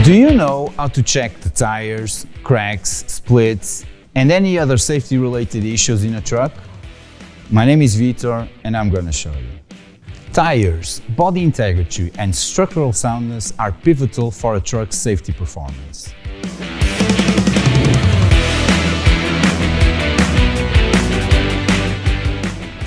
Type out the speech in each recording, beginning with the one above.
Do you know how to check the tires, cracks, splits, and any other safety-related issues in a truck? My name is Vitor and I'm going to show you. Tires, body integrity, and structural soundness are pivotal for a truck's safety performance.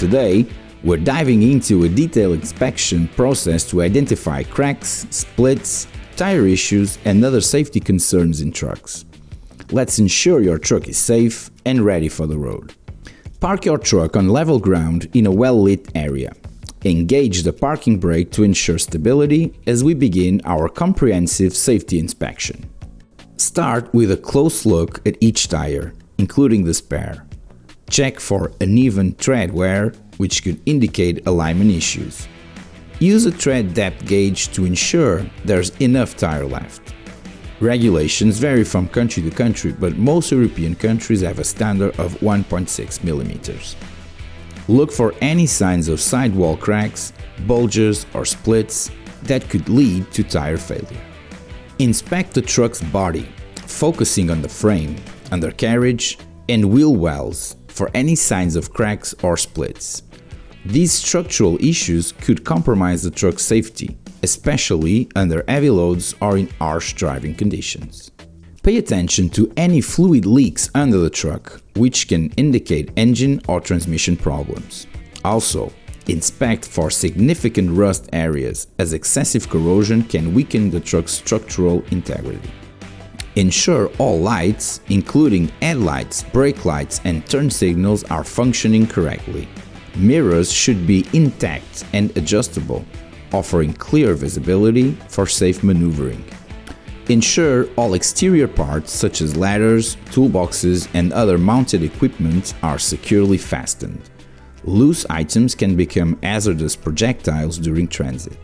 Today, we're diving into a detailed inspection process to identify cracks, splits, tire issues, and other safety concerns in trucks. Let's ensure your truck is safe and ready for the road. Park your truck on level ground in a well-lit area. Engage the parking brake to ensure stability as we begin our comprehensive safety inspection. Start with a close look at each tire, including the spare. Check for uneven tread wear, which could indicate alignment issues. Use a tread depth gauge to ensure there's enough tire left. Regulations vary from country to country, but most European countries have a standard of 1.6 mm. Look for any signs of sidewall cracks, bulges, or splits that could lead to tire failure. Inspect the truck's body, focusing on the frame, undercarriage, and wheel wells for any signs of cracks or splits. These structural issues could compromise the truck's safety, especially under heavy loads or in harsh driving conditions. Pay attention to any fluid leaks under the truck, which can indicate engine or transmission problems. Also, inspect for significant rust areas, as excessive corrosion can weaken the truck's structural integrity. Ensure all lights, including headlights, brake lights, and turn signals, are functioning correctly. Mirrors should be intact and adjustable, offering clear visibility for safe maneuvering. Ensure all exterior parts such as ladders, toolboxes, and other mounted equipment are securely fastened. Loose items can become hazardous projectiles during transit.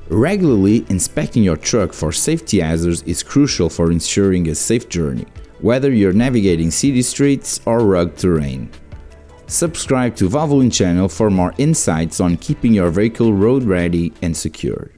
Regularly inspecting your truck for safety hazards is crucial for ensuring a safe journey, whether you're navigating city streets or rugged terrain. Subscribe to Valvoline channel for more insights on keeping your vehicle road ready and secure.